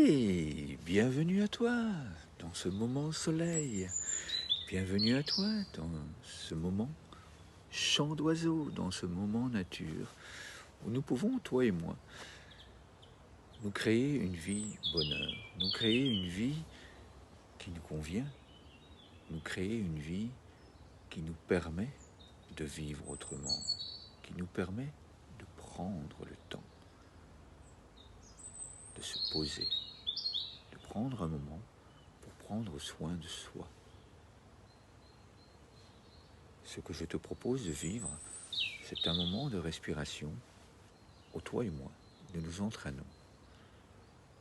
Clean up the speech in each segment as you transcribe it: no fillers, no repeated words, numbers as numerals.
Hey, bienvenue à toi dans ce moment soleil. Bienvenue à toi dans ce moment chant d'oiseaux, dans ce moment nature, où nous pouvons, toi et moi, nous créer une vie bonheur, nous créer une vie qui nous convient, nous créer une vie qui nous permet de vivre autrement, qui nous permet de prendre le temps, de se poser, de prendre un moment pour prendre soin de soi. Ce que je te propose de vivre, c'est un moment de respiration où toi et moi, nous nous entraînons,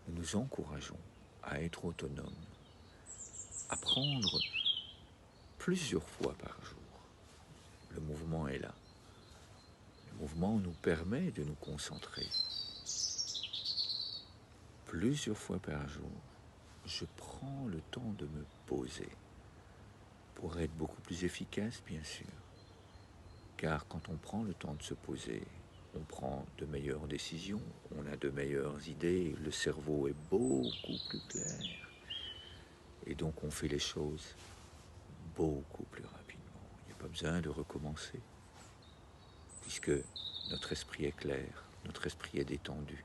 nous nous encourageons à être autonomes, à prendre plusieurs fois par jour. Le mouvement est là. Le mouvement nous permet de nous concentrer. Plusieurs fois par jour, je prends le temps de me poser pour être beaucoup plus efficace, bien sûr. Car quand on prend le temps de se poser, on prend de meilleures décisions, on a de meilleures idées, le cerveau est beaucoup plus clair. Et donc on fait les choses beaucoup plus rapidement. Il n'y a pas besoin de recommencer, puisque notre esprit est clair, notre esprit est détendu.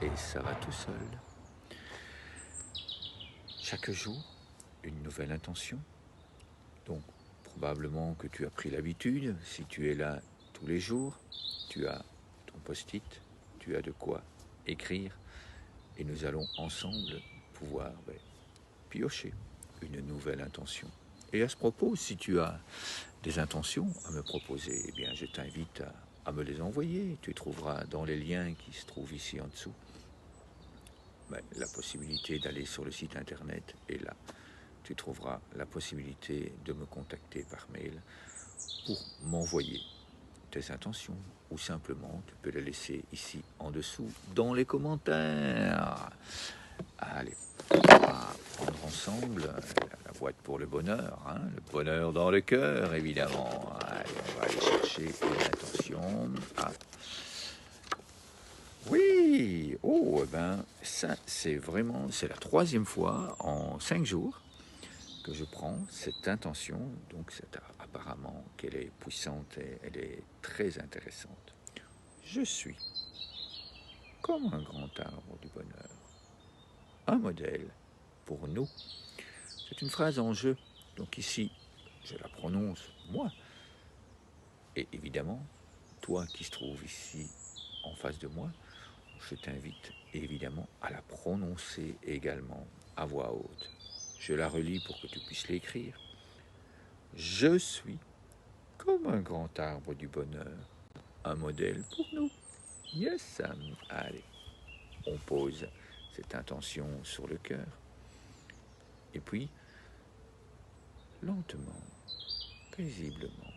Et ça va tout seul. Chaque jour, une nouvelle intention. Donc, probablement que tu as pris l'habitude, si tu es là tous les jours, tu as ton post-it, tu as de quoi écrire, et nous allons ensemble pouvoir piocher une nouvelle intention. Et à ce propos, si tu as des intentions à me proposer, eh bien, je t'invite à me les envoyer. Tu trouveras dans les liens qui se trouvent ici en dessous la possibilité d'aller sur le site internet, et là, tu trouveras la possibilité de me contacter par mail pour m'envoyer tes intentions, ou simplement tu peux les laisser ici en dessous dans les commentaires. Allez, on va prendre ensemble la boîte pour le bonheur, hein, le bonheur dans le cœur évidemment. Allez, on va aller chercher une intention. Ah. Oui, oh, ça c'est vraiment, c'est la 3e fois en 5 jours que je prends cette intention, donc c'est apparemment qu'elle est puissante et elle est très intéressante. Je suis comme un grand arbre du bonheur, un modèle pour nous. C'est une phrase en jeu, donc ici je la prononce moi, et évidemment toi qui se trouves ici en face de moi, je t'invite évidemment à la prononcer également à voix haute. Je la relis pour que tu puisses l'écrire. Je suis comme un grand arbre du bonheur, un modèle pour nous. Yes, allez, on pose cette intention sur le cœur. Et puis, lentement, paisiblement,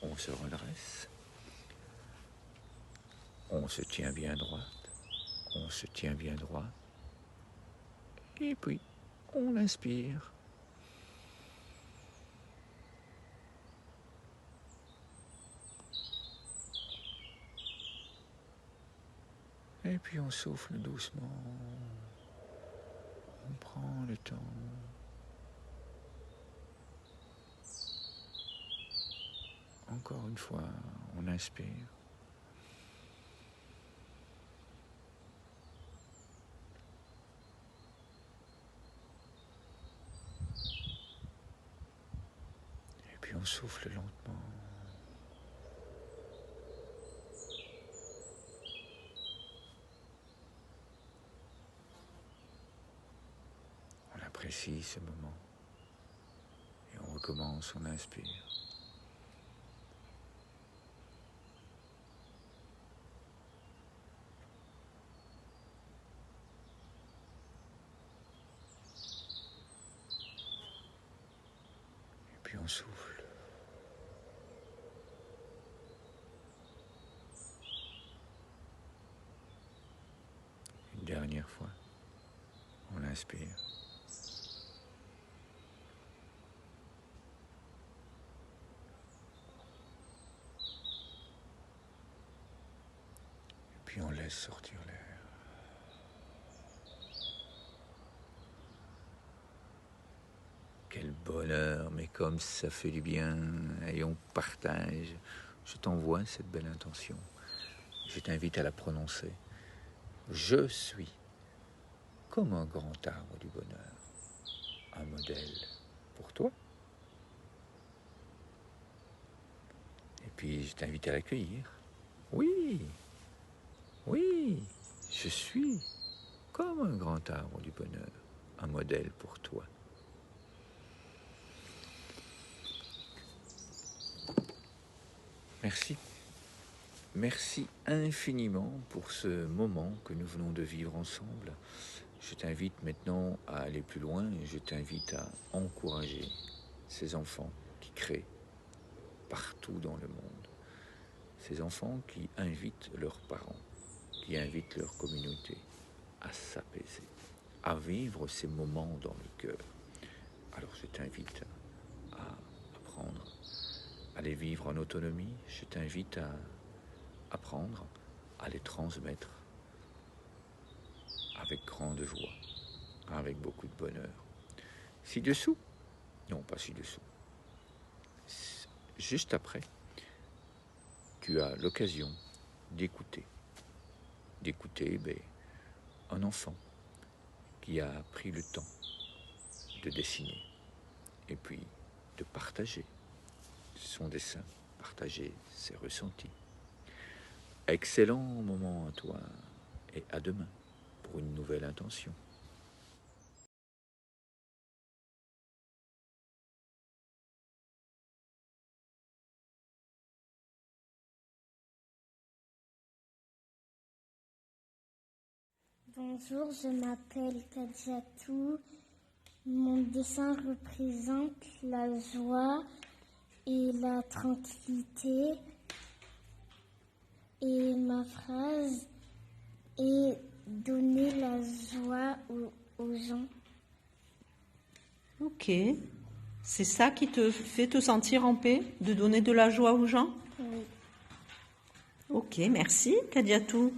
on se redresse. On se tient bien droit. On se tient bien droit. Et puis, on inspire. Et puis on souffle doucement. On prend le temps. Encore une fois, on inspire. Et puis on souffle lentement. On apprécie ce moment. Et on recommence, on inspire. Et puis on souffle. Une dernière fois, on inspire. Et puis on laisse sortir l'air. bonheur, mais comme ça fait du bien et on partage. Je t'envoie cette belle intention. Je t'invite à la prononcer. Je suis comme un grand arbre du bonheur, un modèle pour toi. Et puis je t'invite à l'accueillir. Oui, oui, je suis comme un grand arbre du bonheur, un modèle pour toi. Merci. Merci infiniment pour ce moment que nous venons de vivre ensemble. Je t'invite maintenant à aller plus loin et je t'invite à encourager ces enfants qui créent partout dans le monde. Ces enfants qui invitent leurs parents, qui invitent leur communauté à s'apaiser, à vivre ces moments dans le cœur. Alors je t'invite à apprendre à les vivre en autonomie. Je t'invite à apprendre à les transmettre avec grande joie, avec beaucoup de bonheur. Ci-dessous, non pas ci-dessous, juste après, tu as l'occasion d'écouter un enfant qui a pris le temps de dessiner et puis de partager son dessin, partager ses ressentis. Excellent moment à toi et à demain pour une nouvelle intention. Bonjour, je m'appelle Kadiatou. Mon dessin représente la joie et la tranquillité. Et ma phrase est donner la joie aux gens. Ok. C'est ça qui te fait te sentir en paix, de donner de la joie aux gens? Oui. Ok, merci Kadiatou.